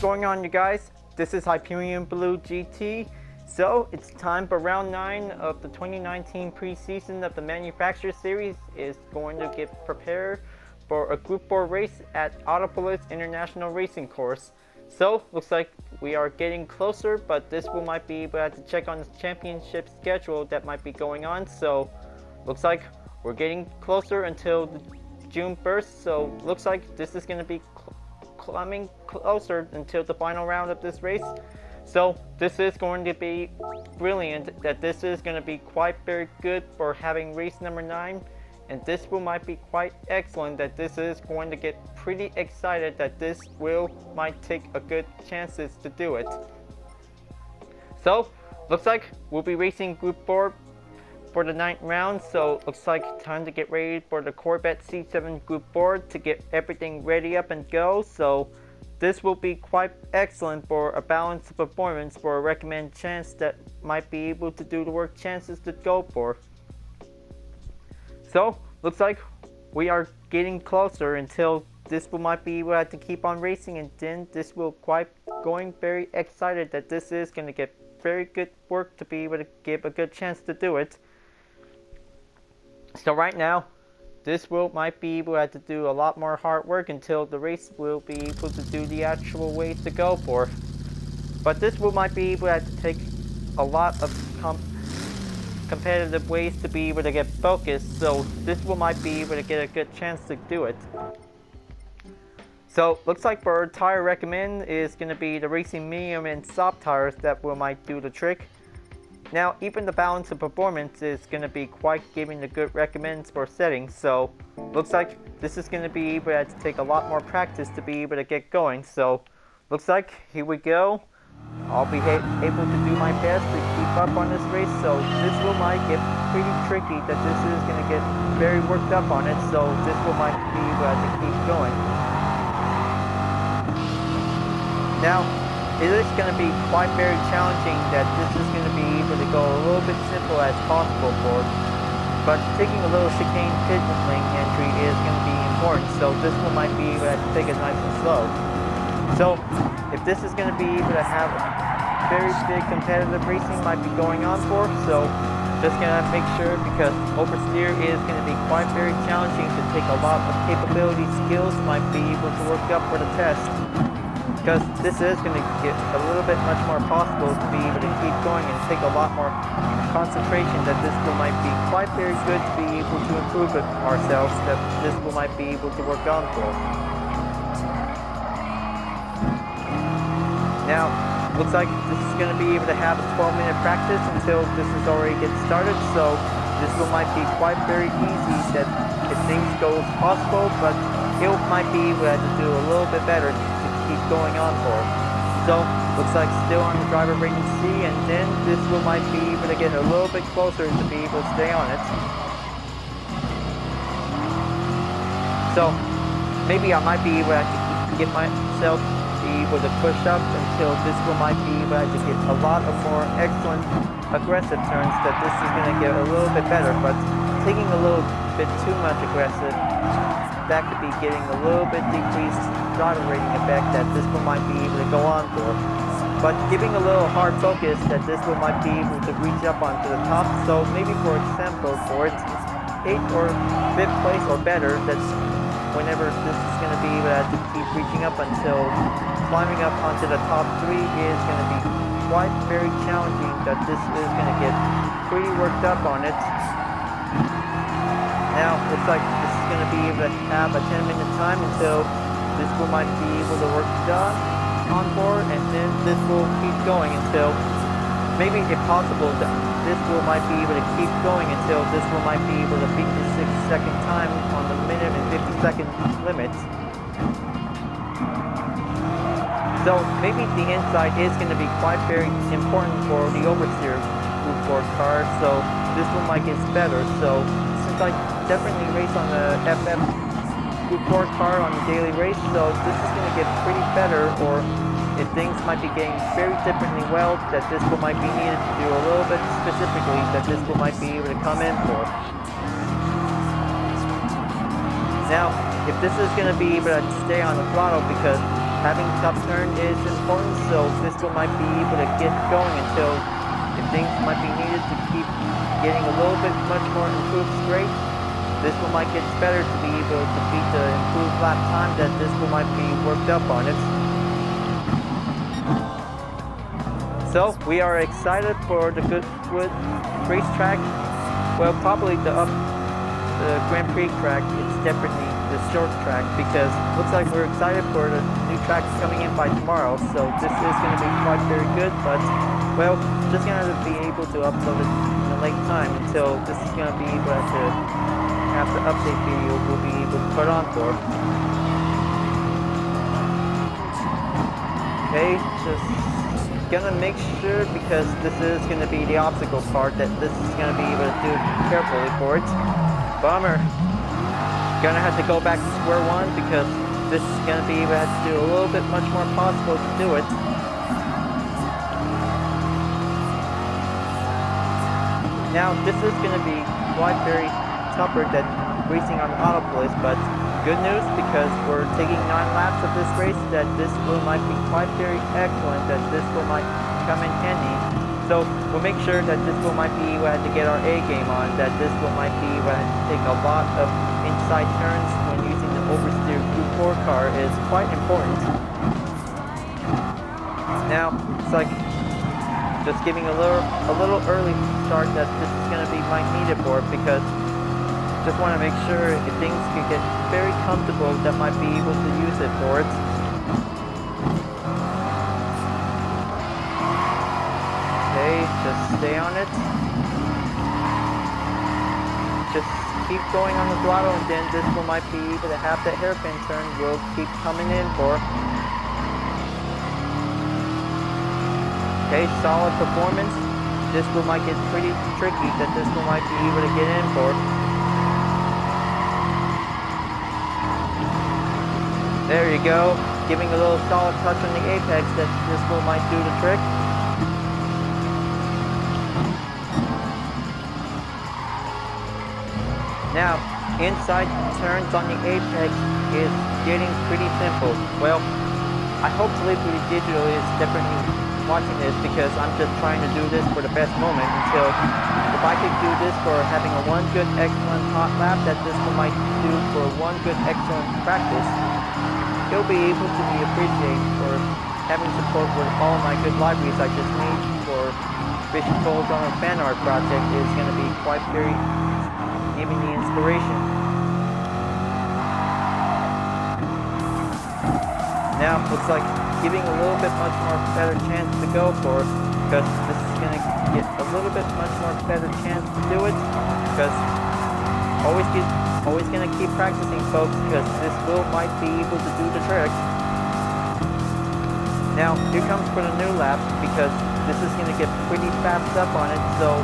going on, you guys? This is Hyperion-Blue-GT. So it's time for round 9 of the 2019 preseason of the Manufacturer Series is going to get prepared for a Group 4 race at Autopolis International Racing Course. So looks like we are getting closer, but this will might be able to check on the championship schedule that might be going on. So looks like we're getting closer until the June 1st. So looks like this is going to be coming closer until the final round of this race. So this is going to be brilliant, that this is going to be quite very good for having race number 9, and this will might be quite excellent, that this is going to get pretty excited that this will might take a good chances to do it. So looks like we'll be racing Group 4 for the 9th round, so looks like time to get ready for the Corvette C7 Group 4 to get everything ready up and go. So this will be quite excellent for a balanced performance for a recommended chance that might be able to do the work chances to go for. So looks like we are getting closer until this will might be able to keep on racing, and then this will quite going very excited that this is going to get very good work to be able to give a good chance to do it. So right now, this will might be able to do a lot more hard work until the race will be able to do the actual ways to go for. But this will might be able to take a lot of competitive ways to be able to get focused. So this will might be able to get a good chance to do it. So looks like for our tire recommend is going to be the racing medium and soft tires that will might do the trick. Now, even the balance of performance is going to be quite giving the good recommends for settings, so looks like this is going to be able to take a lot more practice to be able to get going. So looks like here we go. I'll be able to do my best to keep up on this race, so this will might get pretty tricky, that this is going to get very worked up on it, so this will might be able to keep going. Now, it is going to be quite very challenging, that this is going to be able to go a little bit simple as possible for it. But taking a little chicane pit lane entry is going to be important, so this one might be able to take it nice and slow. So if this is going to be able to have very big competitive racing might be going on for, so just going to make sure, because oversteer is going to be quite very challenging to take a lot of capability skills might be able to work up for the test. Because this is going to get a little bit much more possible to be able to keep going and take a lot more concentration, that this will might be quite very good to be able to improve ourselves, that this will might be able to work on for. Now, looks like this is going to be able to have a 12-minute practice until this is already get started, so this will might be quite very easy, that if things go possible, but it might be able to do a little bit better keep going on for. So looks like still on the driver rating C, and then this will might be able to get a little bit closer to be able to stay on it. So maybe I might be able to get myself be able to push up until this will might be able to get a lot of more excellent aggressive turns, that this is going to get a little bit better, but taking a little bit too much aggressive, that could be getting a little bit decreased driver rating effect, that this one might be able to go on for. But giving a little hard focus, that this one might be able to reach up onto the top. So maybe for example, for it 8th or 5th place or better, that's whenever this is going to be able to keep reaching up until climbing up onto the top 3 is going to be quite very challenging, that this is going to get pretty worked up on it. Now, looks like this is going to be able to have a 10-minute time until this will might be able to work done on board, and then this will keep going until, maybe if possible, this will might be able to keep going until this will might be able to beat the 6-second time on the minute and 50-second limit. So maybe the inside is going to be quite very important for the oversteer Group 4 car, so this one might get better. So since I definitely race on the FF Group 4 car on the daily race, so this is going to get pretty better, or if things might be getting very differently well, that this will might be needed to do a little bit specifically, that this will might be able to come in for. Now, if this is going to be able to stay on the throttle, because having tough turn is important, so this one might be able to get going until if things might be needed to keep getting a little bit much more improved straight. This one might get better to be able to beat the improved lap time that this one might be worked up on it. So we are excited for the Goodwood racetrack. Well, probably the Grand Prix track. It's definitely the short track because looks like we're excited for the new tracks coming in by tomorrow. So this is going to be quite very good, but well, just going to be able to upload it in a late time until this is going to be able to have the update video we'll be able to put on for. Okay, just gonna make sure because this is gonna be the obstacle part that this is gonna be able to do carefully for it. Bummer. Gonna have to go back to square one because this is gonna be able to have to do a little bit much more possible to do it. Now this is gonna be quite very tougher than racing on Autopolis, but good news because we're taking 9 laps of this race that this wheel might be quite very excellent, that this wheel might come in handy. So we'll make sure that this wheel might be able to get our A game on, that this wheel might be able to take a lot of inside turns when using the oversteer Q4 car is quite important. Now it's like just giving a little early start that this is going to be might needed for it because just want to make sure if things could get very comfortable that might be able to use it for it. Okay, just stay on it. Just keep going on the throttle and then this one might be able to have that hairpin turn we'll keep coming in for. Okay, solid performance. This one might get pretty tricky that this one might be able to get in for. There you go, giving a little solid touch on the apex that this wheel might do the trick. Now, inside turns on the apex is getting pretty simple. Well, I hope Celebrity Digital is definitely watching this because I'm just trying to do this for the best moment until if I could do this for having a one good excellent hot lap that this one might do for one good excellent practice, you'll be able to be appreciated for having support with all my good libraries I just made for Bishop Cole's on a fan art project is going to be quite very giving me inspiration. Now looks like giving a little bit much more better chance to go for it because this is going to get a little bit much more better chance to do it because always going to keep practicing folks because this wheel might be able to do the trick. Now here comes for the new lap because this is going to get pretty fast up on it, so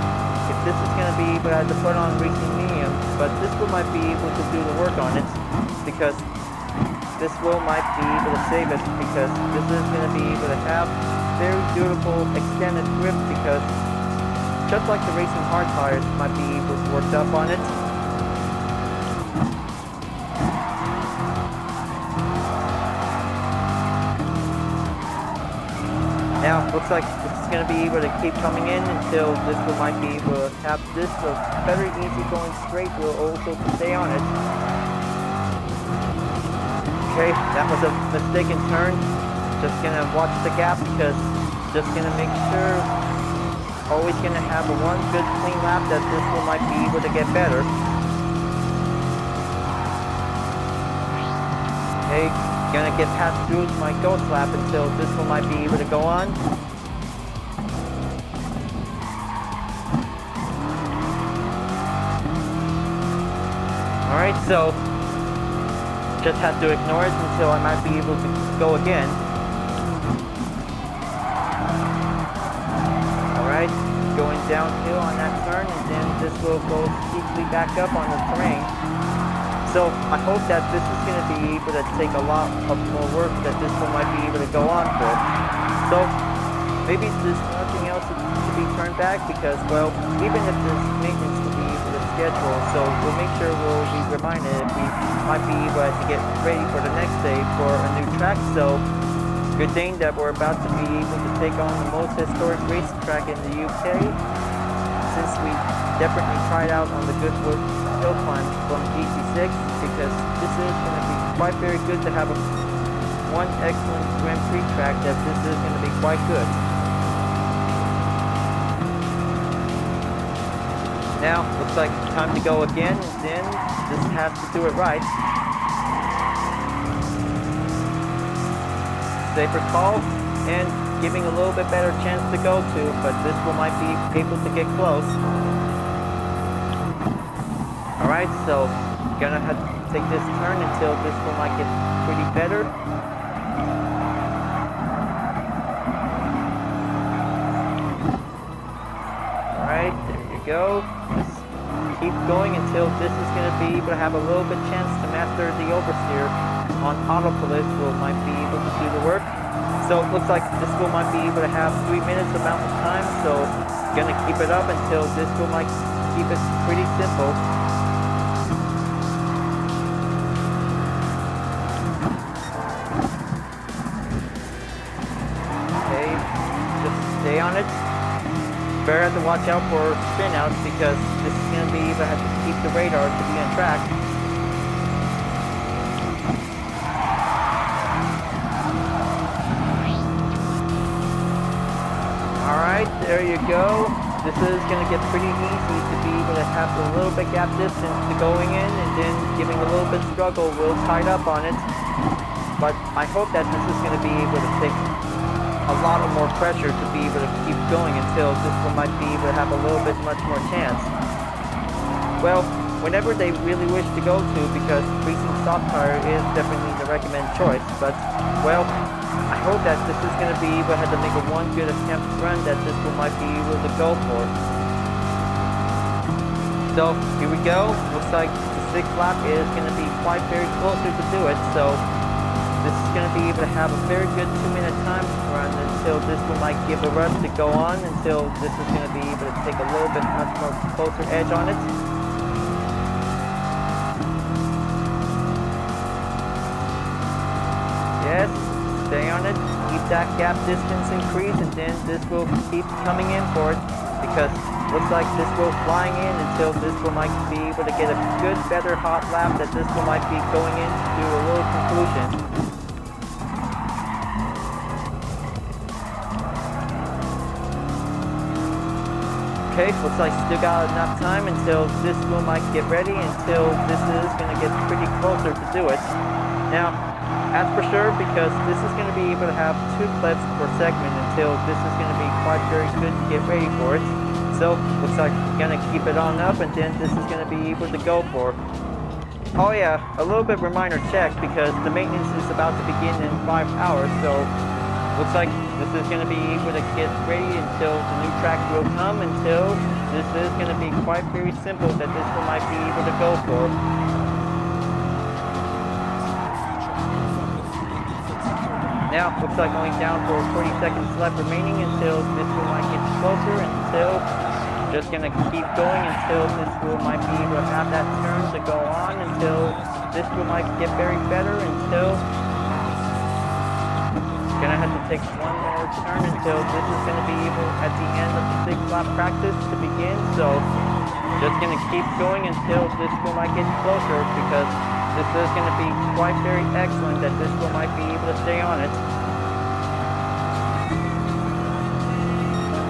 if this is going to be able to put on racing medium, but this wheel might be able to do the work on it because this wheel might be able to save it because this is going to be able to have very beautiful extended grip because just like the racing hard tires might be able to work up on it. Now, looks like this is going to be able to keep coming in until this one might be able to have this a very easy going straight wheel also to stay on it. Okay, that was a mistaken turn. Just going to watch the gap because just going to make sure, always going to have a one good clean lap that this one might be able to get better. Okay. Gonna get past through my ghost lap until this one might be able to go on. Alright, so just have to ignore it until I might be able to go again. Alright, going downhill on that turn and then this will go easily back up on the terrain. So I hope that this is going to be able to take a lot of more work that this one might be able to go on for. So maybe there's nothing else to be turned back because, well, even if there's maintenance to be able to schedule, so we'll make sure we'll be reminded if we might be able to get ready for the next day for a new track. So Good thing that we're about to be able to take on the most historic racetrack in the UK, since we definitely tried out on the Goodwood Hill Climb from GT6, because this is going to be quite very good to have one excellent Grand Prix track that this is going to be quite good. Now, looks like time to go again, and then this has to do it right. Safer call, and giving a little bit better chance to go to, but this one might be able to get close. Alright, so gonna have to take this turn until this one might get pretty better. Alright, there you go. Just keep going until this is going to be able to have a little bit chance to master the oversteer on Autopolis. Will might be able to do the work. So it looks like this one might be able to have 3 minutes of mountain time. So gonna keep it up until this one might keep it pretty simple. Okay, just stay on it. Better have to watch out for spin outs, because this is going to be able to have to keep the radar to be on track. Alright, there you go. This is going to get pretty easy to be able to have a little bit gap distance to going in, and then giving a little bit struggle. We'll tied up on it. But I hope that this is going to be able to take a lot of more pressure to be able to keep going until this one might be able to have a little bit much more chance. Well, whenever they really wish to go to, because Preseason soft tire is definitely the recommended choice, but well, I hope that this is going to be able to have to make a one good attempt run that this one might be able to go for. So here we go. Looks like the 6th lap is going to be quite very closer to do it, so this is going to be able to have a very good 2-minute time run until this one might give a rush to go on, until this is going to be able to take a little bit much more closer edge on it. Yes, stay on it, keep that gap distance increase, and then this will keep coming in for it, because looks like this will flying in until this one might be able to get a good, better hot lap that this one might be going in to do a little conclusion. Okay, looks like still got enough time until this one might get ready, until this is going to get pretty closer to do it. Now, as for sure, because this is going to be able to have 2 clips per segment, until this is going to be quite very good to get ready for it. So, looks like we're going to keep it on up, and then this is going to be able to go for. Oh yeah, a little bit reminder check, because the maintenance is about to begin in 5 hours, so looks like this is going to be able to get ready until the new track will come, until this is going to be quite very simple that this one might be able to go for. Now, looks like only down for 40 seconds left remaining until this one might get closer, until just going to keep going until this one might be able to have that turn to go on, until this one might get very better, until gonna have to take one more turn until this is gonna be able at the end of the 6th lap practice to begin. So just gonna keep going until this one might get closer, because this is gonna be quite very excellent that this one might be able to stay on it.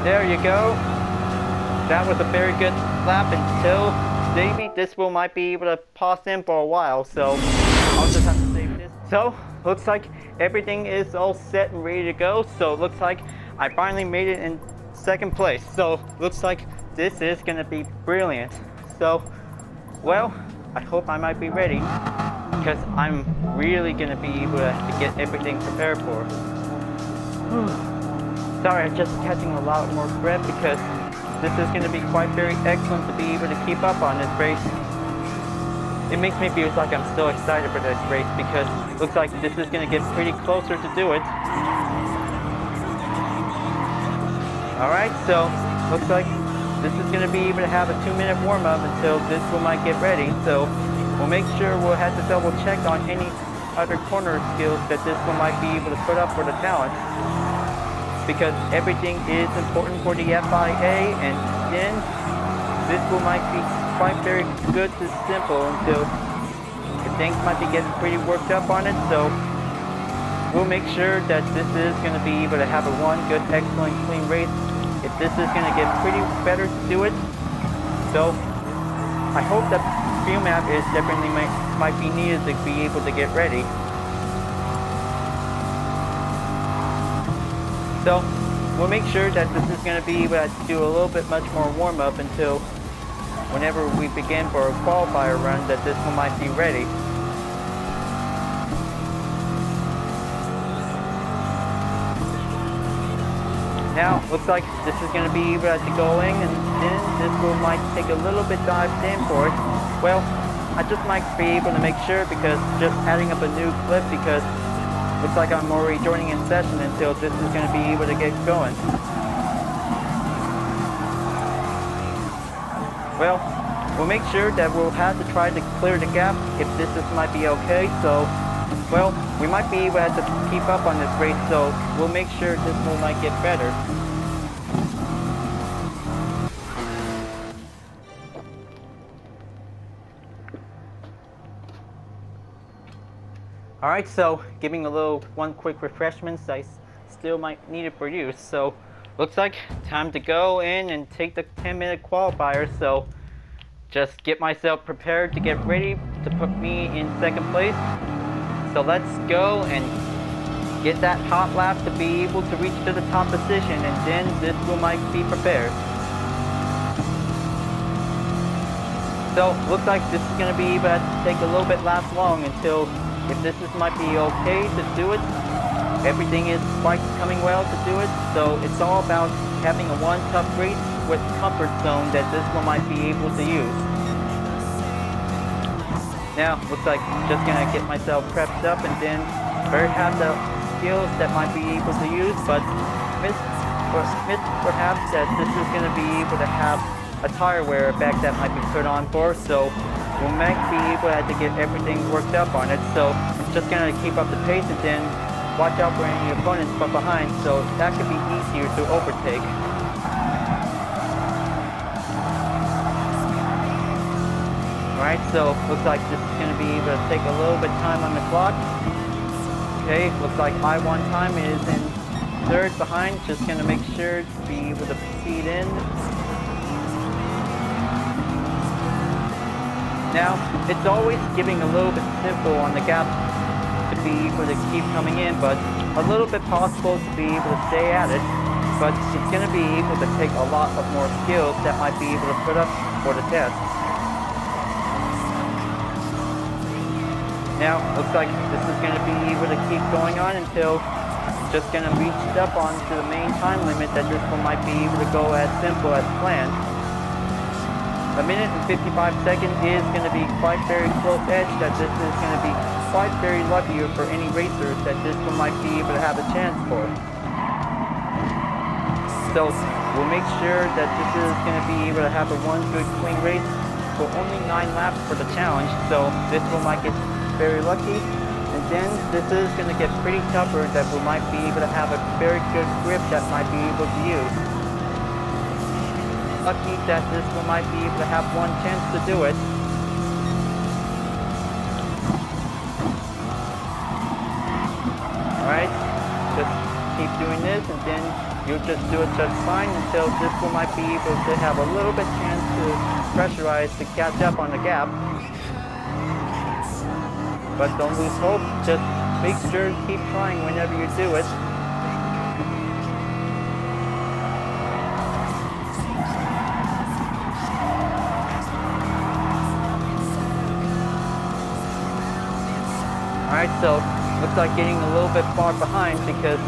There you go. That was a very good lap until maybe this one might be able to pause in for a while. So I'll just have to save this. So looks like everything is all set and ready to go. So it looks like I finally made it in 2nd place. So looks like this is going to be brilliant. So, well, I hope I might be ready, because I'm really going to be able to get everything prepared for. Sorry, I'm just catching a lot more breath, because this is going to be quite very excellent to be able to keep up on this race. It makes me feel like I'm so excited for this race, because it looks like this is going to get pretty closer to do it. Alright, so looks like this is going to be able to have a 2-minute warm-up until this one might get ready. So we'll make sure we'll have to double check on any other corner skills that this one might be able to put up for the challenge. Because everything is important for the FIA, and then this one might be quite very good to simple until things might be getting pretty worked up on it. So we'll make sure that this is going to be able to have a one good, excellent, clean race. If this is going to get pretty better to do it. So I hope that fuel map is definitely might be needed to be able to get ready. So we'll make sure that this is going to be able to do a little bit much more warm up until whenever we begin for a qualifier run, that this one might be ready. Now, looks like this is going to be able to go in, and then this one might take a little bit dived in for it. Well, I just might be able to make sure, because just adding up a new clip, because looks like I'm already joining in session until this is going to be able to get going. Well, we'll make sure that we'll have to try to clear the gap if this might be okay. So, well, we might be able to have to keep up on this race, so we'll make sure this one might get better. Alright, so giving a little one quick refreshments I still might need it for use. So looks like time to go in and take the 10-minute qualifier. So just get myself prepared to get ready to put me in second place. So let's go and get that hot lap to be able to reach to the top position, and then this will might be prepared. So looks like this is going to be able to take a little bit last long until if this might be okay to do it. Everything is quite coming well to do it, so it's all about having a one tough race with comfort zone that this one might be able to use. Now, looks like just gonna get myself prepped up, and then better have the skills that might be able to use, but miss perhaps that this is gonna be able to have a tire wear effect that might be put on for, so we might be able to get everything worked up on it. So I'm just gonna keep up the pace and then watch out for any opponents from behind, so that could be easier to overtake. Alright, so looks like this is going to be able to take a little bit of time on the clock. Okay, looks like my one time is in third behind, just going to make sure to be able to proceed in. Now, it's always giving a little bit simple on the gap to be able to keep coming in, but a little bit possible to be able to stay at it. But it's going to be able to take a lot of more skills that might be able to put up for the test. Now, looks like this is going to be able to keep going on until it's just going to reach up onto the main time limit that this one might be able to go as simple as planned. A minute and 55 seconds is going to be quite very close edge that this is going to be quite very lucky for any racers that this one might be able to have a chance for. So we'll make sure that this is going to be able to have a one good clean race for only 9 laps for the challenge. So this one might get very lucky, and then this is going to get pretty tougher that we might be able to have a very good grip that might be able to use. Lucky that this one might be able to have one chance to do it. Alright, just keep doing this, and then you'll just do it just fine until this one might be able to have a little bit chance to pressurize to catch up on the gap. But don't lose hope, just make sure to keep trying whenever you do it. Alright, so looks like getting a little bit far behind because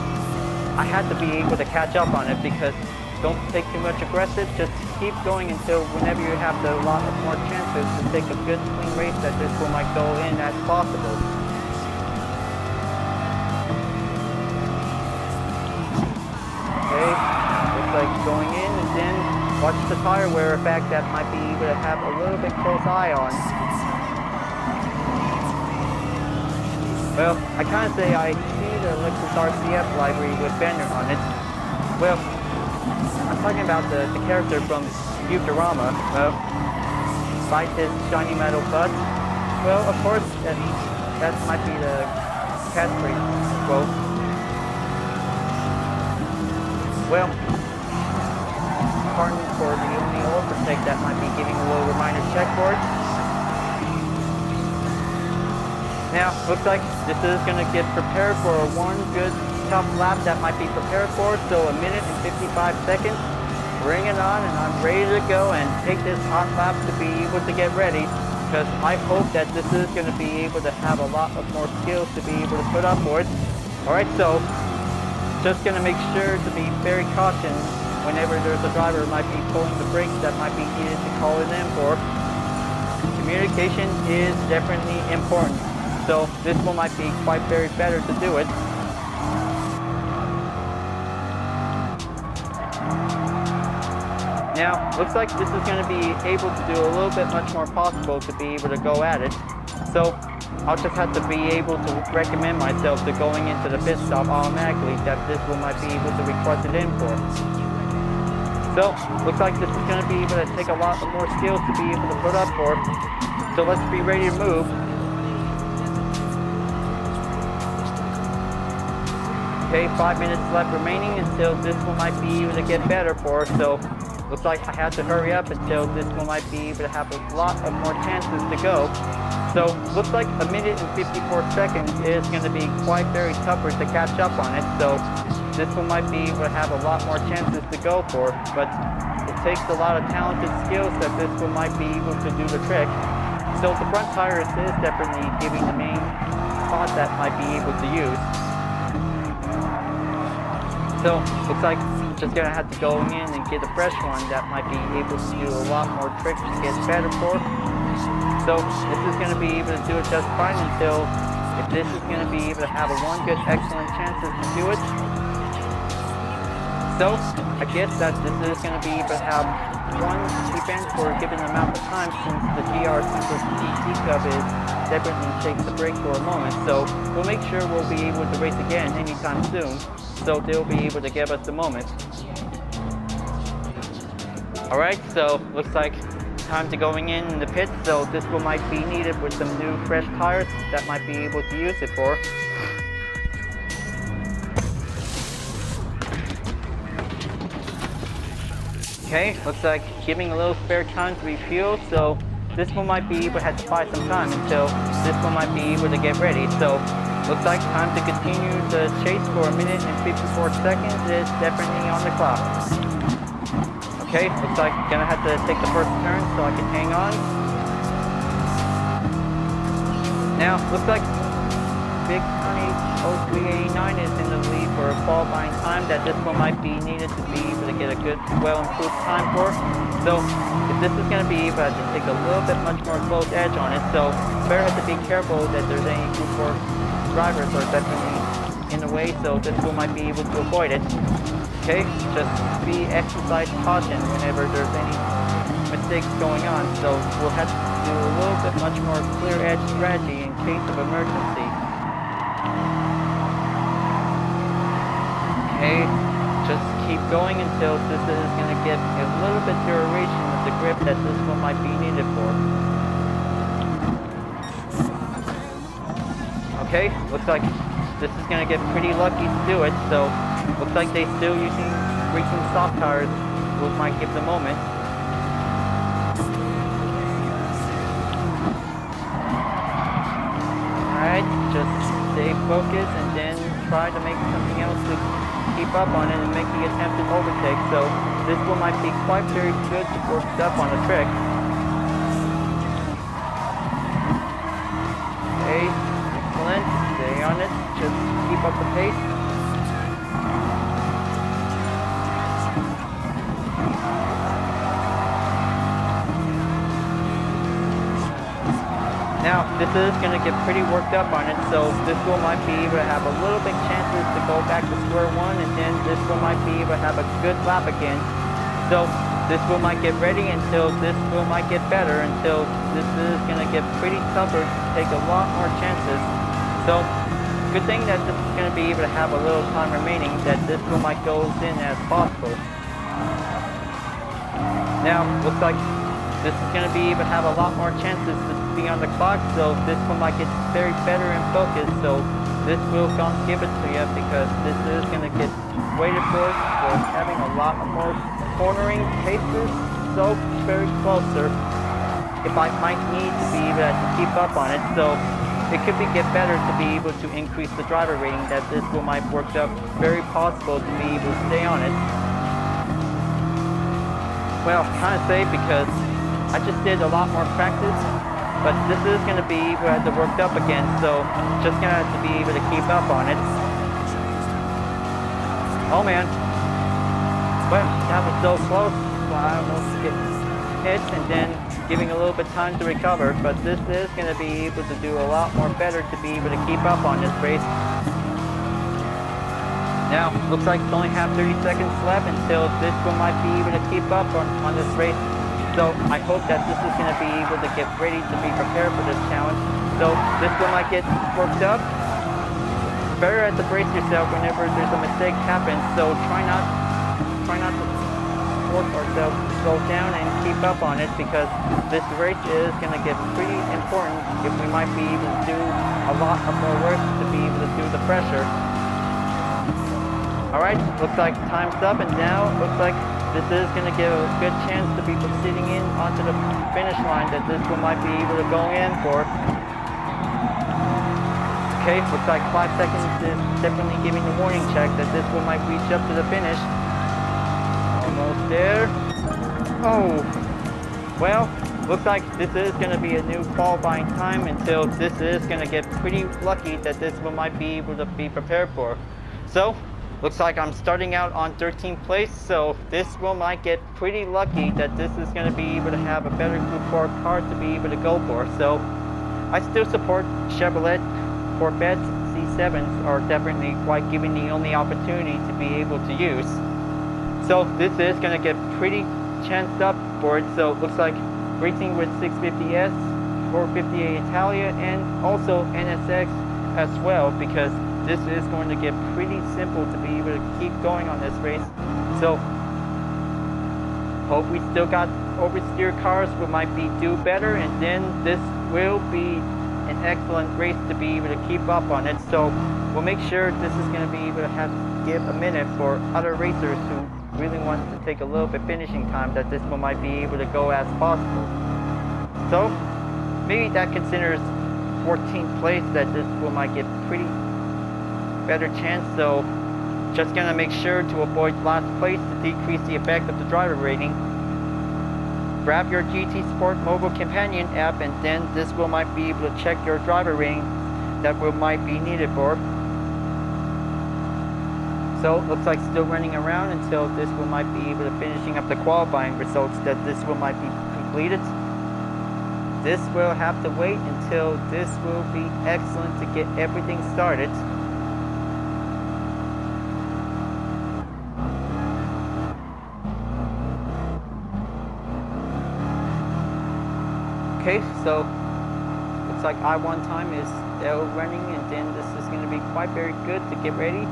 I had to be able to catch up on it, because don't take too much aggressive, just keep going until whenever you have a lot of more chances to take a good clean race that this one might go in as possible. Okay, looks like going in, and then watch the tire wear effect that might be able to have a little bit close eye on. Well, I kind of say I see the Lexus RCF library with banner on it. Well, I'm talking about the character from Futurama. Well, despite his shiny metal butt. Well, of course, that might be the catchphrase quote. Well, pardon for the only overtake that might be giving a little reminder check for it. Now, looks like this is going to get prepared for one good tough lap that might be prepared for. So 1 minute and 55 seconds. Bring it on, and I'm ready to go and take this hot lap to be able to get ready. Because I hope that this is going to be able to have a lot of more skills to be able to put up for it. Alright, so just going to make sure to be very cautious whenever there's a driver who might be pulling the brakes that might be needed to call it in for. Communication is definitely important. So this one might be quite very better to do it. Now, looks like this is going to be able to do a little bit much more possible to be able to go at it. So I'll just have to be able to recommend myself to going into the pit stop automatically that this one might be able to request it in for. So looks like this is going to be able to take a lot of more skills to be able to put up for. So let's be ready to move. Okay, 5 minutes left remaining until this one might be able to get better for us. So looks like I have to hurry up until this one might be able to have a lot of more chances to go. So looks like 1 minute and 54 seconds is going to be quite very tougher to catch up on it. So this one might be able to have a lot more chances to go for. But it takes a lot of talented skills that this one might be able to do the trick. So the front tires is definitely giving the main spot that might be able to use. So looks like I'm just gonna have to go in and get a fresh one that might be able to do a lot more tricks to get better for. So this is gonna be able to do it just fine until if this is gonna be able to have a one good excellent chances to do it. So I guess that this is gonna be able to have one event for a given amount of time since the GR Super GT Cup is definitely takes a break for a moment. So we'll make sure we'll be able to race again anytime soon. So they'll be able to give us the moment. Alright, so looks like time to going in the pit. So this one might be needed with some new fresh tires that might be able to use it for. Okay, looks like giving a little spare time to refuel. So this one might be able to have to buy some time until this one might be able to get ready. So looks like time to continue the chase for 1 minute and 54 seconds is definitely on the clock. Okay, looks like I'm gonna have to take the first turn so I can hang on. Now, looks like Big Tony 0389 is in the lead for a qualifying time that this one might be needed to be able to get a good, well-improved time for. So if this is going to be able to take a little bit much more close edge on it, so better have to be careful that there's any Group 4 drivers are definitely in the way, so this one might be able to avoid it. Okay, just be exercise caution whenever there's any mistakes going on, so we'll have to do a little bit much more clear edge strategy in case of emergency. Okay, just keep going until this is going to get a little bit duration of the grip that this one might be needed for. Okay, looks like this is going to get pretty lucky to do it, so looks like they're still using racing soft tires, which might give the moment. Alright, just stay focused and then try to make something else to keep up on it and make the attempted overtake. So this one might be quite very good to work up on a trick. Okay, excellent. Stay on it. Just keep up the pace. Now, this is going to get pretty worked up on it, so this one might be able to have a little bit chances to go back to square one, and then this one might be able to have a good lap again. So this one might get ready until this one might get better, until this is going to get pretty tougher to take a lot more chances. So good thing that this is going to be able to have a little time remaining, that this one might go in as possible. Now, looks like this is going to be able to have a lot more chances to be on the clock, so this one might get very better in focus, so this will give it to you, because this is going to get weighted for having a lot more cornering cases, so very closer. If I might need to be able to keep up on it, so it could get better to be able to increase the driver rating, that this will might work out very possible to be able to stay on it. Well, kind of safe because I just did a lot more practice, but this is going to be able to work up again, so just going to have to be able to keep up on it. Oh man, well, that was so close, I almost hit and then giving a little bit time to recover, but this is going to be able to do a lot more better to be able to keep up on this race. Now, looks like it's only have 30 seconds left until this one might be able to keep up on this race. So I hope that this is going to be able to get ready to be prepared for this challenge. So this one might get worked up. Better to brace yourself whenever there's a mistake happens. So try not to force ourselves to slow down and keep up on it, because this race is going to get pretty important if we might be able to do a lot of more work to be able to do the pressure. Alright, looks like time's up, and now looks like this is going to give a good chance to be proceeding in onto the finish line, that this one might be able to go in for. Okay, looks like 5 seconds is definitely giving the warning check that this one might reach up to the finish. Almost there. Oh, well, looks like this is going to be a new qualifying time, until this is going to get pretty lucky that this one might be able to be prepared for. So, looks like I'm starting out on 13th place, so this one might get pretty lucky that this is going to be able to have a better Group 4 car to be able to go for. So, I still support Chevrolet. Corvettes C7s are definitely quite giving the only opportunity to be able to use. So this is going to get pretty chanced up for it. So it looks like racing with 650S, 458 Italia, and also NSX as well, because this is going to get pretty simple to be able to keep going on this race. So hope we still got oversteer cars we might be do better, and then this will be an excellent race to be able to keep up on it. So we'll make sure this is going to be able to have to give a minute for other racers who really want to take a little bit finishing time, that this one might be able to go as possible. So maybe that considers 14th place, that this one might get pretty better chance. So just gonna make sure to avoid last place to decrease the effect of the driver rating. Grab your GT Sport mobile companion app, and then this will might be able to check your driver rating that will might be needed for. So looks like still running around until this will might be able to finishing up the qualifying results, that this will might be completed. This will have to wait until this will be excellent to get everything started. Okay, so looks like I1 time is still running, and then this is going to be quite very good to get ready.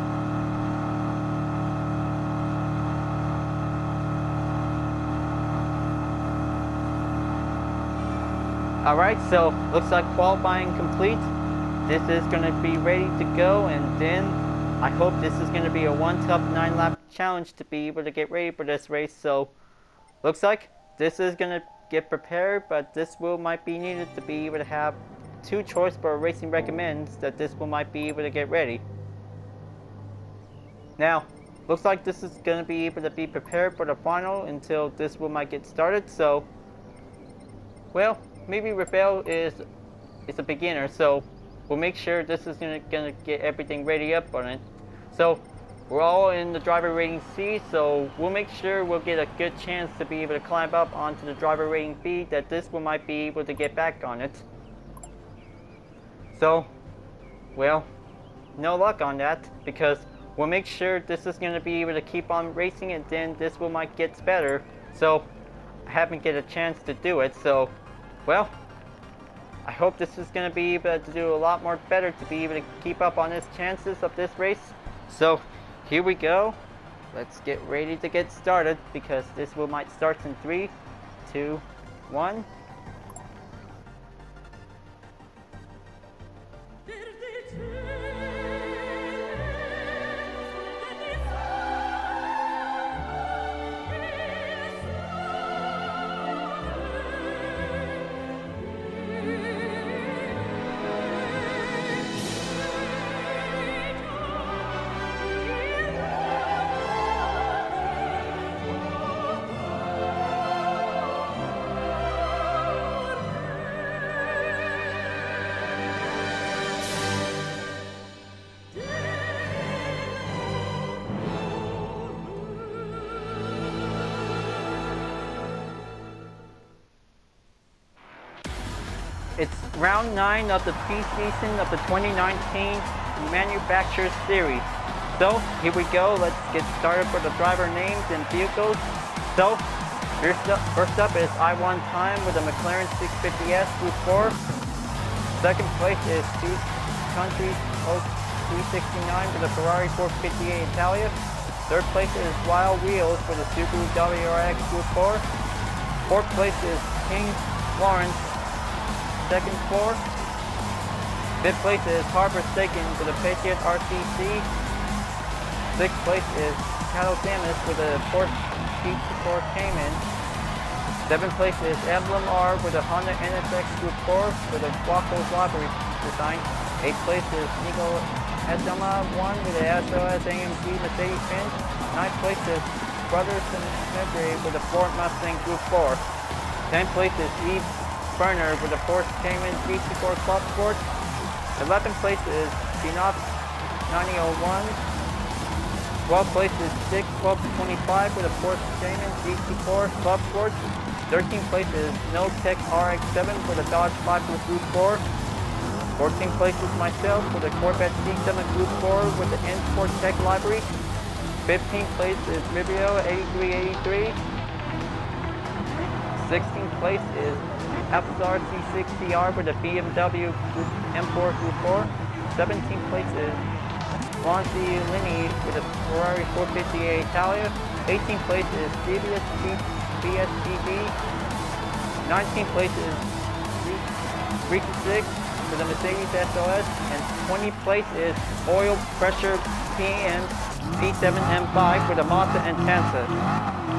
Alright, so looks like qualifying complete. This is going to be ready to go, and then I hope this is going to be a 1 top 9 lap challenge to be able to get ready for this race. So looks like this is going to get prepared, but this will might be needed to be able to have 2 choice for racing recommends, that this will might be able to get ready. Now looks like this is going to be able to be prepared for the final until this will might get started. So well, maybe Rafael is a beginner, so we'll make sure this is gonna get everything ready up on it. So we're all in the driver rating C, so we'll make sure we'll get a good chance to be able to climb up onto the driver rating B, that this one might be able to get back on it. So well, no luck on that, because we'll make sure this is going to be able to keep on racing, and then this one might get better. So I haven't get a chance to do it, so well, I hope this is going to be able to do a lot more better to be able to keep up on his chances of this race. So here we go. Let's get ready to get started because this might start in 3, 2, 1. It's round 9 of the preseason of the 2019 Manufacturer Series. So here we go, let's get started for the driver names and vehicles. So first up is I1 time with the McLaren 650S Group 4. Second place is Two Countries 369 with the Ferrari 458 Italia. Third place is Wild Wheels for the Subaru WRX Group 4. Fourth place is King Lawrence second floor. Fifth place is Harbor Staken for the Patriot RCC. Sixth place is Cattle Samus for the Porsche GT4 Cayman. Seventh place is Emblem R with the Honda NSX Group 4 with the Waco's livery design. Eighth place is Nico Edema 1 with the SOS AMG Mercedes-Benz. Ninth place is Brothers Smithry with the Ford Mustang Group 4. 10th place is Eve Burner with the Porsche Cayman GT4 Club Sport. 11th place is Genoff 9001. 12th place is Dick 1225 with the Porsche Cayman GT4 Club Sport. 13th place is No Tech RX7 for the Dodge 5 Group 4. 14th place is myself for the Corvette C7 Group 4 with the N-Sport Tech library. 15th place is Ribio 8383. 16th place is Apsar C60R with the BMW Group M4 Group 4. 17th place is Swansea Linney with the Ferrari 458 Italia. 18th place is CBS BSTB. 19th place is Ricky 6 for the Mercedes SOS. And 20th place is Oil Pressure PM P7M5 for the Mazda Intensa.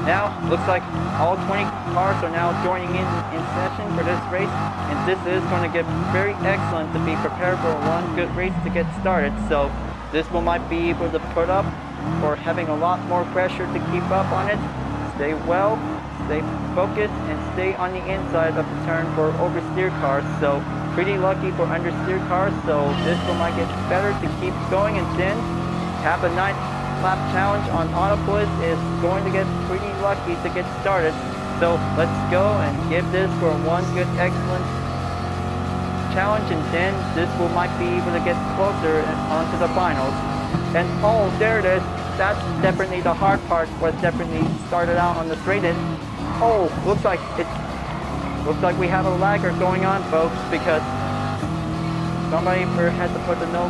Now, looks like all 20 cars are now joining in session for this race, and this is going to get very excellent to be prepared for one good race to get started. So this one might be able to put up for having a lot more pressure to keep up on it. Stay well, stay focused, and stay on the inside of the turn for oversteer cars. So pretty lucky for understeer cars, so this one might get better to keep going, and then have a nice lap challenge on Autopolis is going to get pretty lucky to get started. So let's go and give this for one good excellent challenge, and then this will might be able to get closer onto the finals. And oh, there it is. That's definitely the hard part, was definitely started out on the straight end. Oh, looks like we have a lagger going on, folks, because somebody had to put the no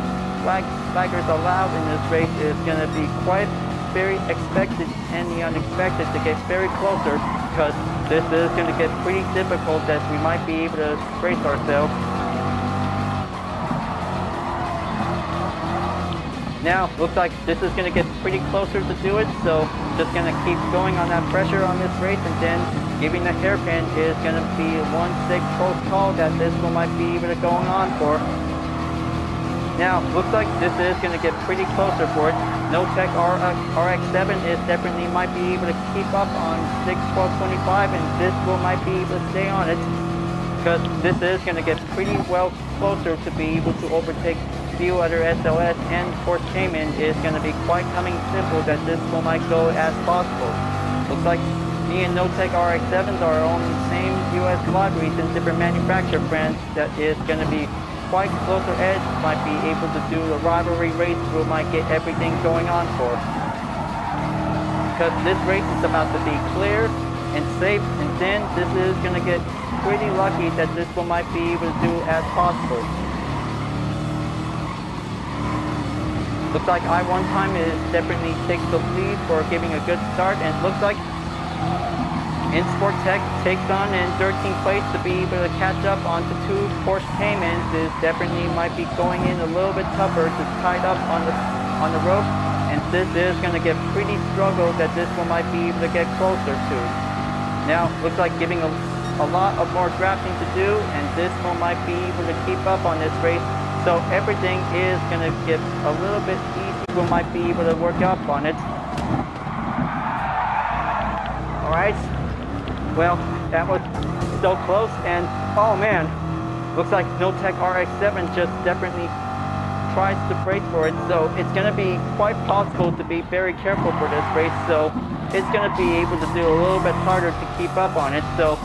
laggers allowed in this race. Is going to be quite very expected and the unexpected to get very closer, because this is going to get pretty difficult that we might be able to brace ourselves. Now, looks like this is going to get pretty closer to do it, so just going to keep going on that pressure on this race, and then giving the hairpin is going to be 1/6 close call that this one might be able to go on for. Now, looks like this is going to get pretty closer for it. No Tech RX7 is definitely might be able to keep up on 6/12/25, and this one might be able to stay on it, because this is going to get pretty well closer to be able to overtake few other SLS, and Porsche Cayman is going to be quite coming simple that this one might go as possible. Looks like me and No Tech RX7s are on the same US libraries and different manufacturer brands. That is going to be quite closer edge, might be able to do the rivalry race, we might get everything going on for. Because this race is about to be clear and safe, and then this is going to get pretty lucky that this one might be able to do as possible. Looks like I1 time is definitely takes the lead for giving a good start, and looks like Sport Tech takes on in 13th place to be able to catch up onto 2 Porsche Caymans. Is definitely might be going in a little bit tougher, just tied up on the rope, and this is going to get pretty struggle that this one might be able to get closer to. Now looks like giving a lot of more drafting to do, and this one might be able to keep up on this race. So everything is going to get a little bit easy. We might be able to work up on it. Alright, well, that was so close, and oh man, looks like No-Tech RX-7 just definitely tries to brace for it, so it's going to be quite possible to be very careful for this race, so it's going to be able to do a little bit harder to keep up on it. So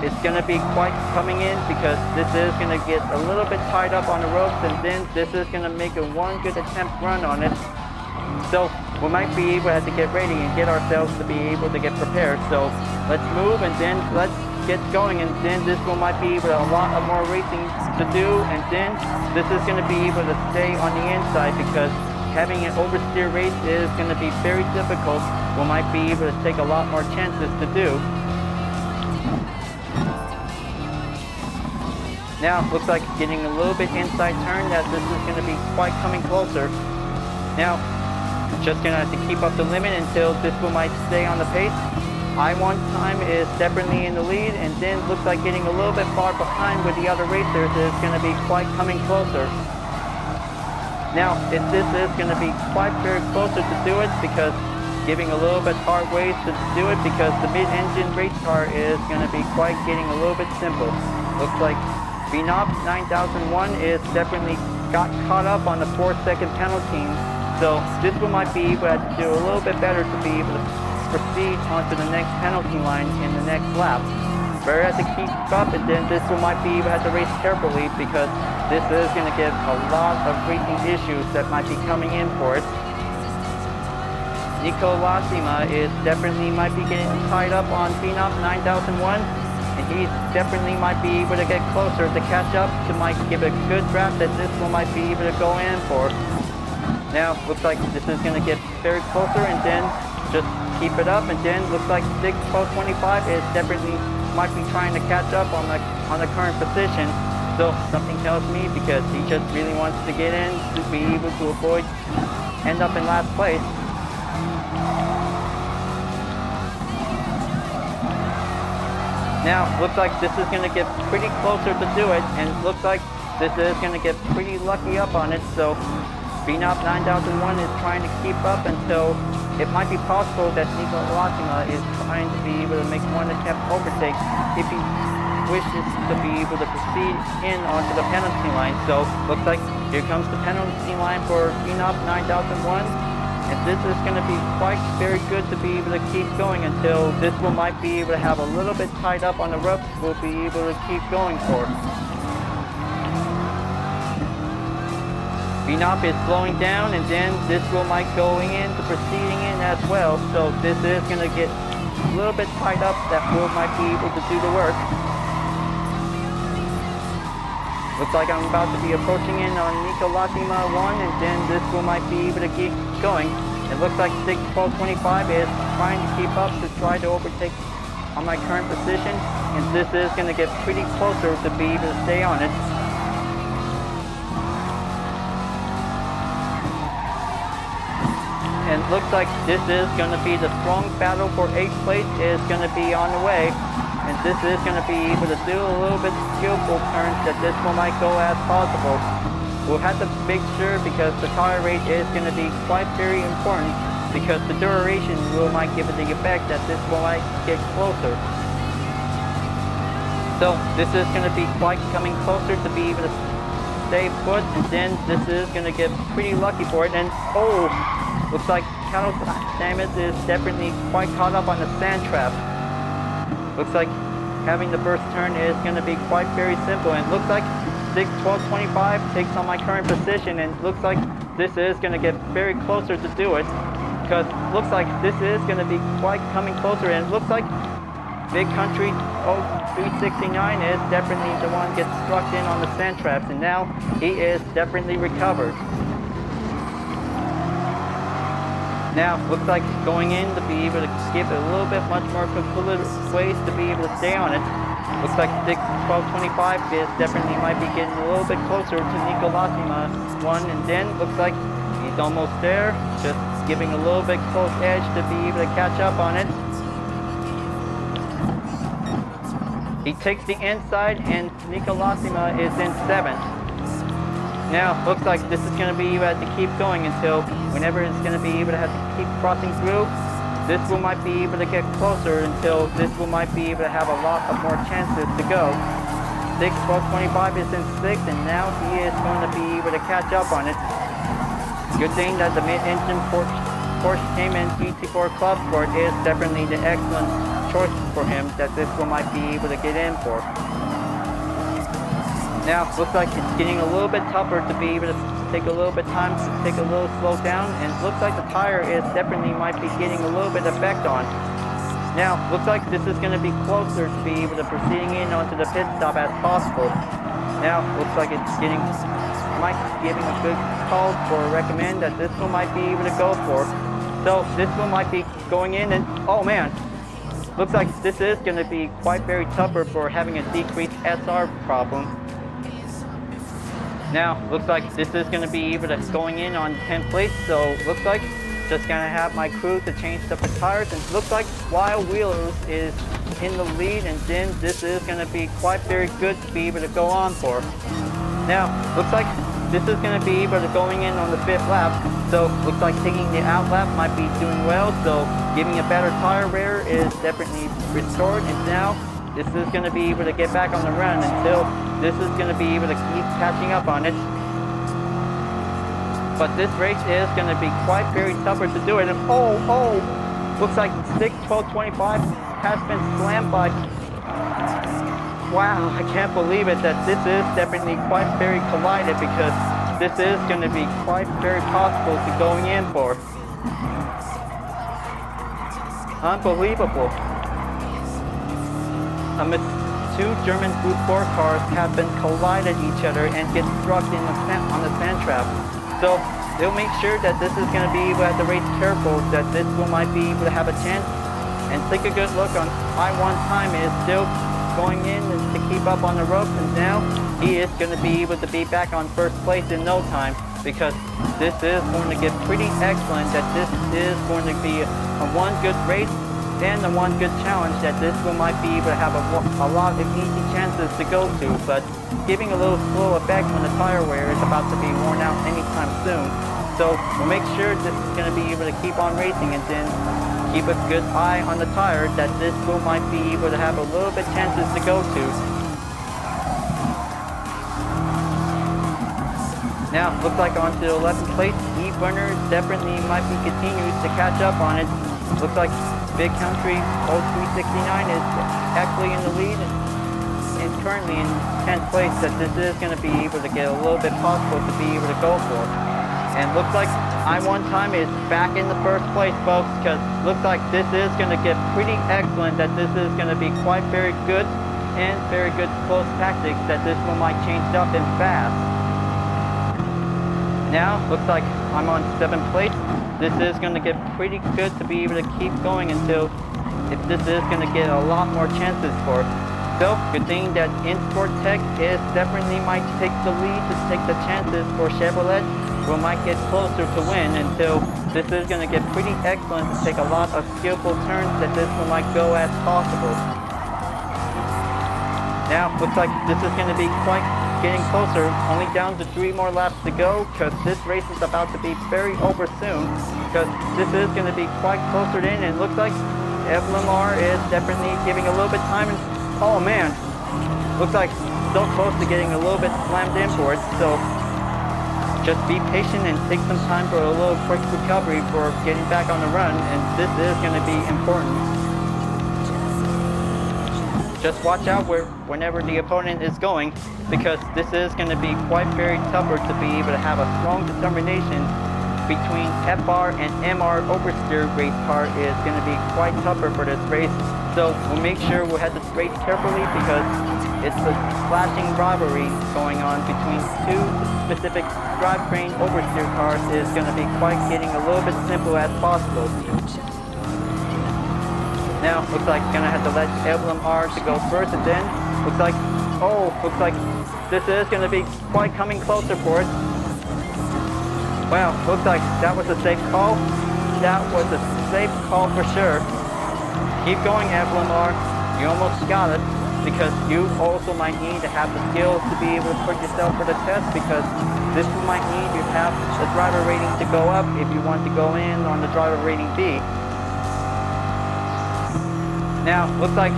it's going to be quite coming in, because this is going to get a little bit tied up on the ropes, and then this is going to make a one good attempt run on it. So we might be able to have to get ready and get ourselves to be able to get prepared. So let's move, and then let's get going, and then this one might be able to a lot of more racing to do, and then this is going to be able to stay on the inside, because having an oversteer race is going to be very difficult. We might be able to take a lot more chances to do. Now, looks like getting a little bit inside turn, that this is going to be quite coming closer. Now, just going to have to keep up the limit until this one might stay on the pace. I1 time is definitely in the lead, and then looks like getting a little bit far behind with the other racers is going to be quite coming closer. Now, this is going to be quite very closer to do it, because giving a little bit hard ways to do it, because the mid-engine race car is going to be quite getting a little bit simple. Looks like Phenom 9001 is definitely got caught up on the 4-second penalty, so this one might be able to do a little bit better to be able to proceed onto the next penalty line in the next lap. Better have to keep up, and then this one might be able to have to race carefully, because this is going to give a lot of racing issues that might be coming in for it. Nico Lasima is definitely might be getting tied up on Phenom 9001. And he definitely might be able to get closer to catch up, to might give a good draft that this one might be able to go in for. Now, looks like this is going to get very closer, and then just keep it up, and then looks like 6-12-25 is definitely might be trying to catch up on the current position. So something tells me, because he just really wants to get in to be able to avoid end up in last place. Now, looks like this is going to get pretty closer to do it, and looks like this is going to get pretty lucky up on it. So Phenom 9001 is trying to keep up until it might be possible that Nico Lasima is trying to be able to make one attempt overtake if he wishes to be able to proceed in onto the penalty line. So looks like here comes the penalty line for Phenom 9001. And this is going to be quite very good to be able to keep going until this one might be able to have a little bit tied up on the ropes. We'll be able to keep going for. Phenom is slowing down, and then this one might going in to proceeding in as well. So this is going to get a little bit tied up. That will might be able to do the work. Looks like I'm about to be approaching in on Nico Lasima 1, and then this one might be able to keep going. It looks like 6-12-25 is trying to keep up to try to overtake on my current position, and this is going to get pretty closer to be able to stay on it. And it looks like this is going to be the strong battle for 8th place is going to be on the way. And this is going to be able to do a little bit skillful turns that this one might go as possible. We'll have to make sure, because the tire rate is going to be quite very important, because the duration will might give it the effect that this one might get closer. So this is going to be quite coming closer to be able to stay put, and then this is going to get pretty lucky for it. And oh, looks like Carlos Samus is definitely quite caught up on the sand trap. Looks like having the burst turn is going to be quite very simple, and looks like 6-12-25 takes on my current position, and looks like this is going to get very closer to do it, because looks like this is going to be quite coming closer, and looks like Big Country 369 is definitely the one gets struck in on the sand traps, and now he is definitely recovered. Now, looks like going in to be able to give it a little bit much more calculated ways to be able to stay on it. Looks like 1225 is definitely might be getting a little bit closer to Nicolasima 1, and then looks like he's almost there, just giving a little bit close edge to be able to catch up on it. He takes the inside, and Nicolasima is in 7th. Now, looks like this is going to be able to keep going until whenever it's going to be able to have to keep crossing through. This one might be able to get closer until this one might be able to have a lot of more chances to go. 1225 is in 6th, and now he is going to be able to catch up on it. Good thing that the mid-engine Porsche Cayman GT4 Club Sport is definitely the excellent choice for him that this one might be able to get in for. Now, looks like it's getting a little bit tougher to be able to take a little bit time to take a little slow down, and it looks like the tire is definitely might be getting a little bit effect on. Now, looks like this is going to be closer to be able to proceeding in onto the pit stop as possible. Now, looks like it's giving a good call for a recommend that this one might be able to go for. So this one might be going in, and oh man, looks like this is going to be quite very tougher for having a decreased SR problem. Now, looks like this is going to be able to going in on 10th place, so looks like just going to have my crew to change up the tires, and looks like Wild Wheelers is in the lead, and then this is going to be quite very good to be able to go on for. Now, looks like this is going to be able to going in on the 5th lap, so looks like taking the out lap might be doing well, so giving a better tire wear is definitely restored, and now this is going to be able to get back on the run until this is going to be able to keep catching up on it. But this race is going to be quite very tougher to do it. And looks like 1225 has been slammed by. Wow, I can't believe it that this is definitely quite very collided, because this is going to be quite very possible to going in for. Unbelievable. Two German Group 4 cars have been collided each other and get struck in on the sand trap. So they'll make sure that this is going to be able to have to race careful, that this one might be able to have a chance. And take a good look on I1 time is still going in to keep up on the ropes, and now he is going to be able to be back on 1st place in no time, because this is going to get pretty excellent, that this is going to be a one good race and the one good challenge, that this one might be able to have a lot of easy chances to go to, but giving a little slow effect when the tire wear is about to be worn out anytime soon. So we'll make sure this is going to be able to keep on racing, and then keep a good eye on the tire, that this will might be able to have a little bit chances to go to. Now, looks like onto the 11th place, E-Burner definitely might be continues to catch up on it. Looks like Big Country 0369 is actually in the lead and currently in 10th place, that this is going to be able to get a little bit possible to be able to go for. And looks like I1 time is back in the 1st place, folks, because looks like this is going to get pretty excellent, that this is going to be quite very good and very good close tactics, that this one might change up and fast. Now, looks like I'm on 7th place. This is going to get pretty good to be able to keep going until if this is going to get a lot more chances for. So, good thing that In-Sport Tech is definitely might take the lead to take the chances for Chevrolet. We might get closer to win until this is going to get pretty excellent to take a lot of skillful turns, that this one might go as possible. Now, looks like this is going to be quite getting closer, only down to 3 more laps to go, because this race is about to be very over soon, because this is going to be quite closer in, and it looks like Lamar is definitely giving a little bit time, and oh man, looks like so close to getting a little bit slammed in for it, so just be patient and take some time for a little quick recovery for getting back on the run, and this is going to be important. Just watch out whenever the opponent is going, because this is going to be quite very tougher to be able to have a strong determination between FR and MR oversteer race car is going to be quite tougher for this race. So we'll make sure we'll head this race carefully because it's a slashing rivalry going on between two specific drivetrain oversteer cars is going to be quite getting a little bit simple as possible. Now, looks like gonna have to let Emblem R to go first, and then looks like this is gonna be quite coming closer for it. Wow, looks like that was a safe call. That was a safe call for sure. Keep going, Emblem R. You almost got it, because you also might need to have the skills to be able to put yourself for the test, because this might need you have the driver rating to go up if you want to go in on the driver rating B. Now, looks like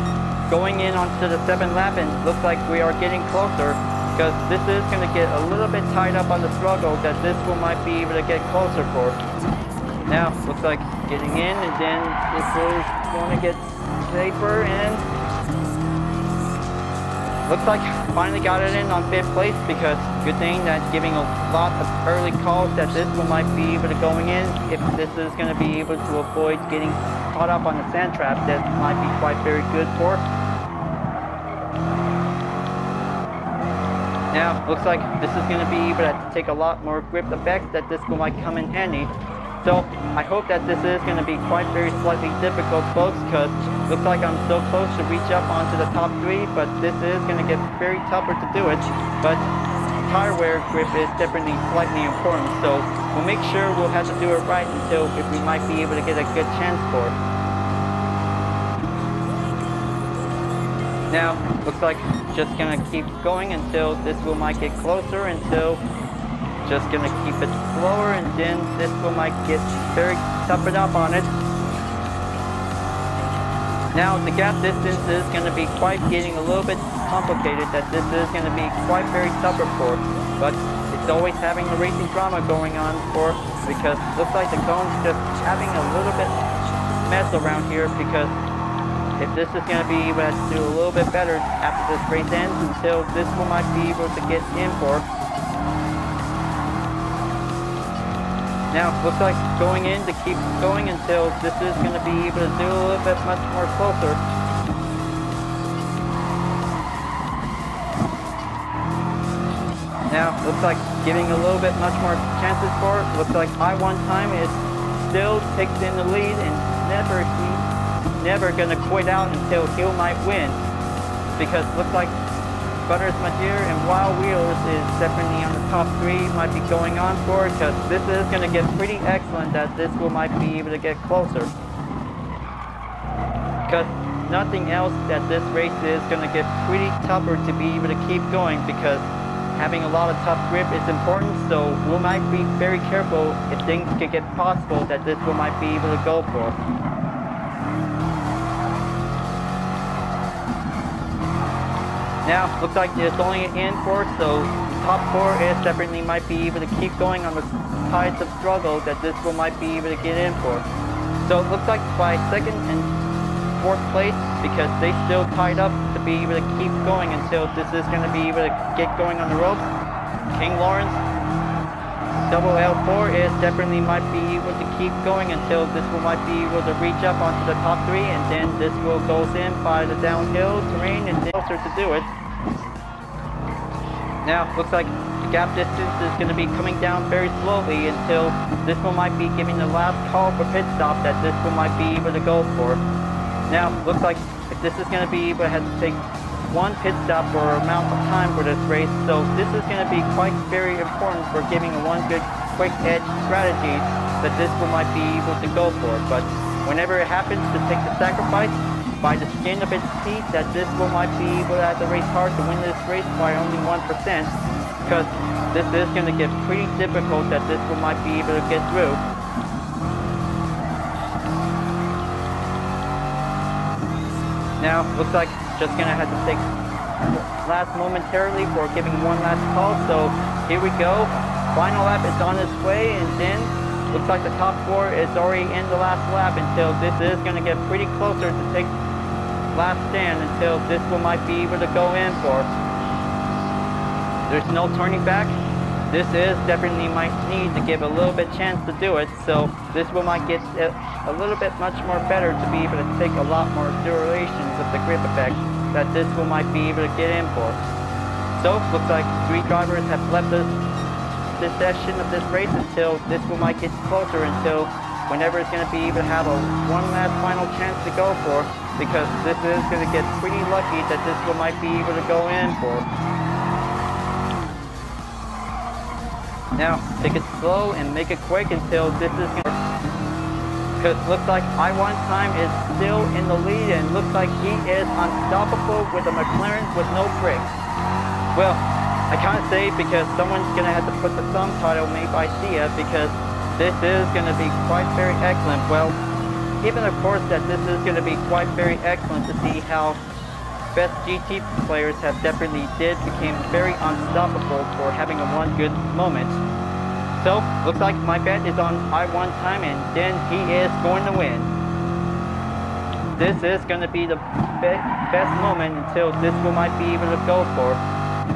going in onto the 7th lap, and looks like we are getting closer, because this is going to get a little bit tied up on the struggle that this one might be able to get closer for. Now, looks like getting in, and then this is going to get safer, and looks like finally got it in on 5th place, because good thing that giving a lot of early calls that this one might be able to going in if this is going to be able to avoid getting caught up on the sand trap. That might be quite very good for. Now, looks like this is going to be able to take a lot more grip effects that this one might come in handy. So I hope that this is going to be quite very slightly difficult, folks, because looks like I'm so close to reach up onto the top 3, but this is going to get very tougher to do it. But tire wear grip is definitely slightly important, so we'll make sure we'll have to do it right until if we might be able to get a good chance for it. Now, looks like just going to keep going until this one might get closer, until just gonna keep it slower, and then this one might get very toughened up on it. Now the gap distance is gonna be quite getting a little bit complicated, that this is gonna be quite very tougher for, but it's always having the racing drama going on for, because it looks like the cone's just having a little bit mess around here, because if this is gonna be able to do a little bit better after this race ends, until this one might be able to get in for. Now, looks like going in to keep going until this is going to be able to do a little bit much more closer. Now, looks like giving a little bit much more chances for it. Looks like I1 time is still takes in the lead, and he's never going to quit out until he might win. Because looks like Butters Magier and Wild Wheels is definitely on the top 3, might be going on for it, because this is going to get pretty excellent that this will might be able to get closer. Because nothing else that this race is going to get pretty tougher to be able to keep going, because having a lot of tough grip is important, so we might be very careful if things could get possible that this will might be able to go for. Now, looks like there's only an end for it, so top 4 is definitely might be able to keep going on the tides of struggle that this one might be able to get in for. So it looks like by 2nd and 4th place, because they still tied up to be able to keep going until this is going to be able to get going on the ropes. King Lawrence, double L4 is definitely might be able to keep going until this one might be able to reach up onto the top 3, and then this will goes in by the downhill terrain and closer to do it. Now, looks like the gap distance is going to be coming down very slowly until this one might be giving the last call for pit stop that this one might be able to go for. Now, looks like if this is going to be able to have to take one pit stop for amount of time for this race, so this is going to be quite very important for giving a one good quick edge strategy that this one might be able to go for. But whenever it happens to take the sacrifice by the skin of its teeth, that this one might be able to have to race hard to win this race by only 1%, because this is going to get pretty difficult that this one might be able to get through. Now, looks like just going to have to take last momentarily for giving one last call, so here we go. Final lap is on its way, and then looks like the top 4 is already in the last lap until this is going to get pretty closer to take last stand until this one might be able to go in for. There's no turning back. this is definitely might need to give a little bit chance to do it, so this will might get a little bit much more better to be able to take a lot more durations of the grip effect that this will might be able to get in for. So, looks like 3 drivers have left this session of this race until this will might get closer until whenever it's going to be able to have one last final chance to go for, because this is going to get pretty lucky that this will might be able to go in for. Now, take it slow and make it quick until this is going to, because looks like I1 Time is still in the lead and looks like he is unstoppable with a McLaren with no brakes. Well, I can't say because someone's going to have to put the thumb title made by Sia, because this is going to be quite very excellent. Well, given of course that this is going to be quite very excellent to see how best GT players have definitely became very unstoppable for having a one good moment. So, looks like my bet is on I1 Time and then he is going to win. This is going to be the best moment until this will might be able to go for.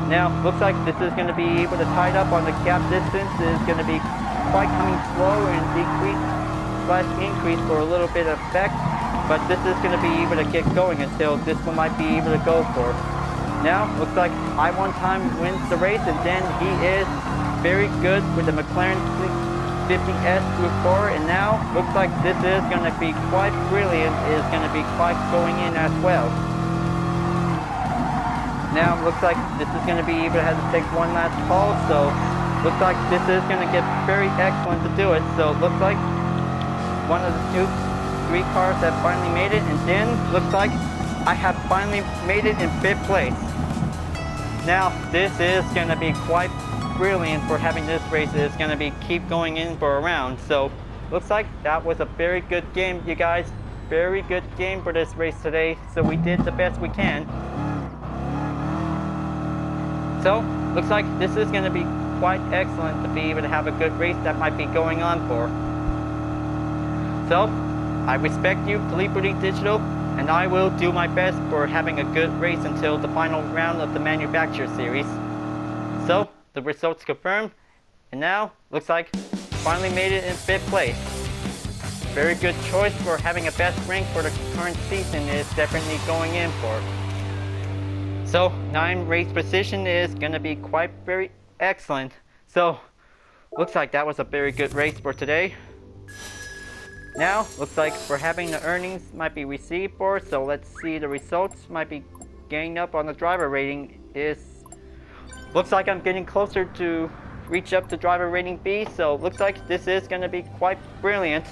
Now, looks like this is going to be able to tie it up on the gap distance. It is going to be quite coming slow and increase for a little bit of effect, but this is going to be able to get going until this one might be able to go for. Now, looks like I1 Time wins the race, and then he is very good with the McLaren 50S Group 4, and now looks like this is going to be quite brilliant, is going to be quite going in as well. Now, looks like this is going to be able to have to take one last call, so looks like this is going to get very excellent to do it. So looks like one of the 3 cars have finally made it, and then looks like I have finally made it in 5th place. Now, this is going to be quite brilliant for having this race. It's going to be keep going in for a round. So looks like that was a very good game, you guys. Very good game for this race today. So we did the best we can. So, looks like this is going to be quite excellent to be able to have a good race that might be going on for. So, I respect you, Liberty Digital, and I will do my best for having a good race until the final round of the Manufacturer Series. So, the results confirmed, and now, looks like finally made it in 5th place. Very good choice for having a best rank for the current season is definitely going in for. So, 9 race position is going to be quite very excellent. So, looks like that was a very good race for today. Now, looks like we're having the earnings might be received for, so let's see the results might be getting up on the driver rating. Looks like I'm getting closer to reach up to driver rating B, so looks like this is going to be quite brilliant.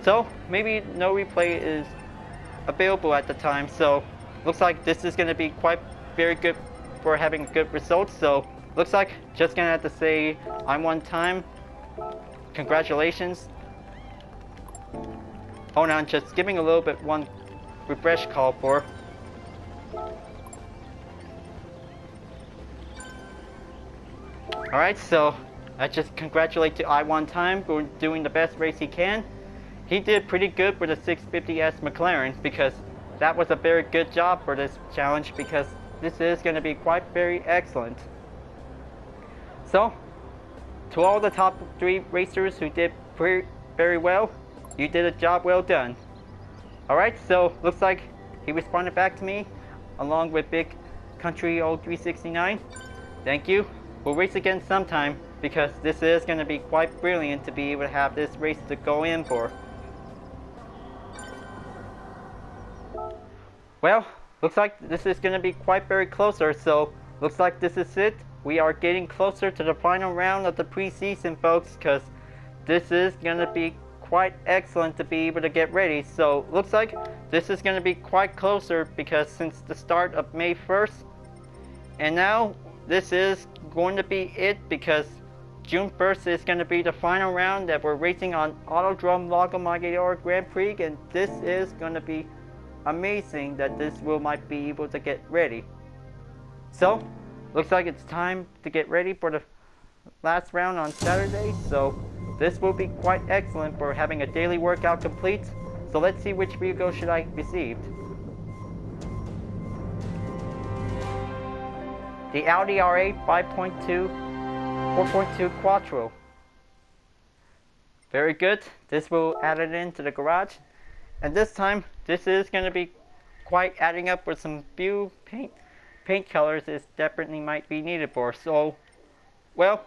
So, maybe no replay is available at the time, so looks like this is going to be quite very good for having good results. So looks like just going to have to say I1 Time. Congratulations. Hold on, just giving a little bit one refresh call for. Alright, so I just congratulate to I1 Time for doing the best race he can. He did pretty good with the 650S McLaren, because that was a very good job for this challenge, because this is going to be quite very excellent. So, to all the top 3 racers who did very well, you did a job well done. Alright, so looks like he responded back to me along with Big Country 0369. Thank you. We'll race again sometime, because this is going to be quite brilliant to be able to have this race to go in for. Well, looks like this is going to be quite very closer, so looks like this is it. We are getting closer to the final round of the preseason, folks, because this is going to be quite excellent to be able to get ready. So looks like this is going to be quite closer, because since the start of May 1st, and now this is going to be it, because June 1st is going to be the final round that we're racing on Autodrome Lago Maggiore Grand Prix, and this is going to be amazing that this might be able to get ready. So, looks like it's time to get ready for the last round on Saturday, so this will be quite excellent for having a daily workout complete. So let's see which vehicle should I receive. The Audi R8 5.2 4.2 Quattro. Very good. This will add it into the garage. And this time, this is going to be quite adding up with some few paint colors is definitely might be needed for. So, well,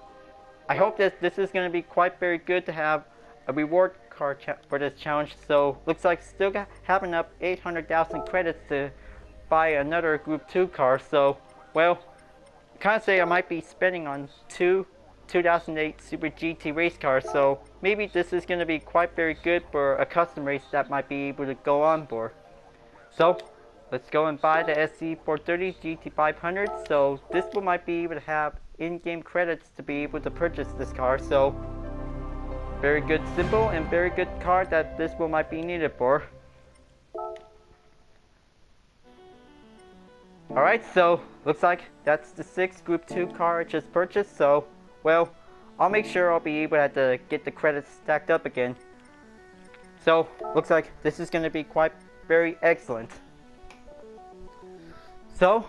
I hope that this is going to be quite very good to have a reward card for this challenge. So, looks like still having up 800,000 credits to buy another Group 2 car. So, well, kind of say I might be spending on two 2008 Super GT race cars. So, maybe this is going to be quite very good for a custom race that might be able to go on for. So, let's go and buy the SC430 GT500. So, this one might be able to have in-game credits to be able to purchase this car. So, very good symbol and very good car that this one might be needed for. Alright, so looks like that's the 6th Group 2 car I just purchased. So, well, I'll make sure I'll be able to get the credits stacked up again. So, looks like this is going to be quite very excellent. So,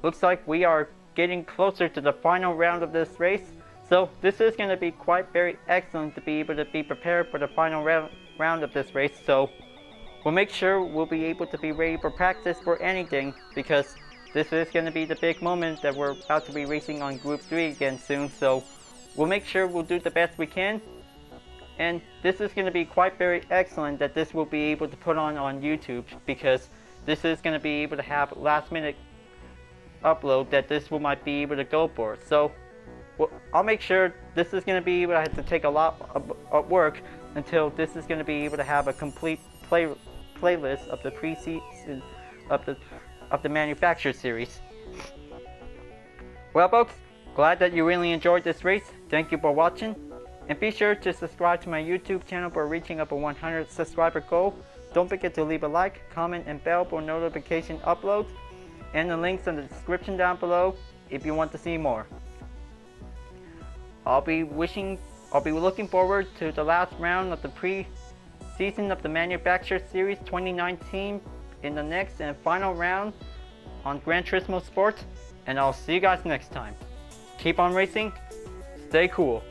looks like we are getting closer to the final round of this race. So, this is going to be quite very excellent to be able to be prepared for the final round of this race. So, we'll make sure we'll be able to be ready for practice for anything, because this is going to be the big moment that we're about to be racing on Group 3 again soon. So, we'll make sure we'll do the best we can. And this is going to be quite very excellent that this will be able to put on YouTube, because this is going to be able to have last minute upload that this will might be able to go for. So, well, I'll make sure this is going to be able to have to take a lot of work until this is going to be able to have a complete playlist of the preseason of the manufacturer series. Well, folks, glad that you really enjoyed this race. Thank you for watching, and be sure to subscribe to my YouTube channel for reaching up a 100 subscriber goal. Don't forget to leave a like, comment, and bell for notification uploads, and the links in the description down below if you want to see more. I'll be looking forward to the last round of the pre-season of the Manufacturer Series 2019 in the next and final round on Gran Turismo Sport, and I'll see you guys next time. Keep on racing, stay cool.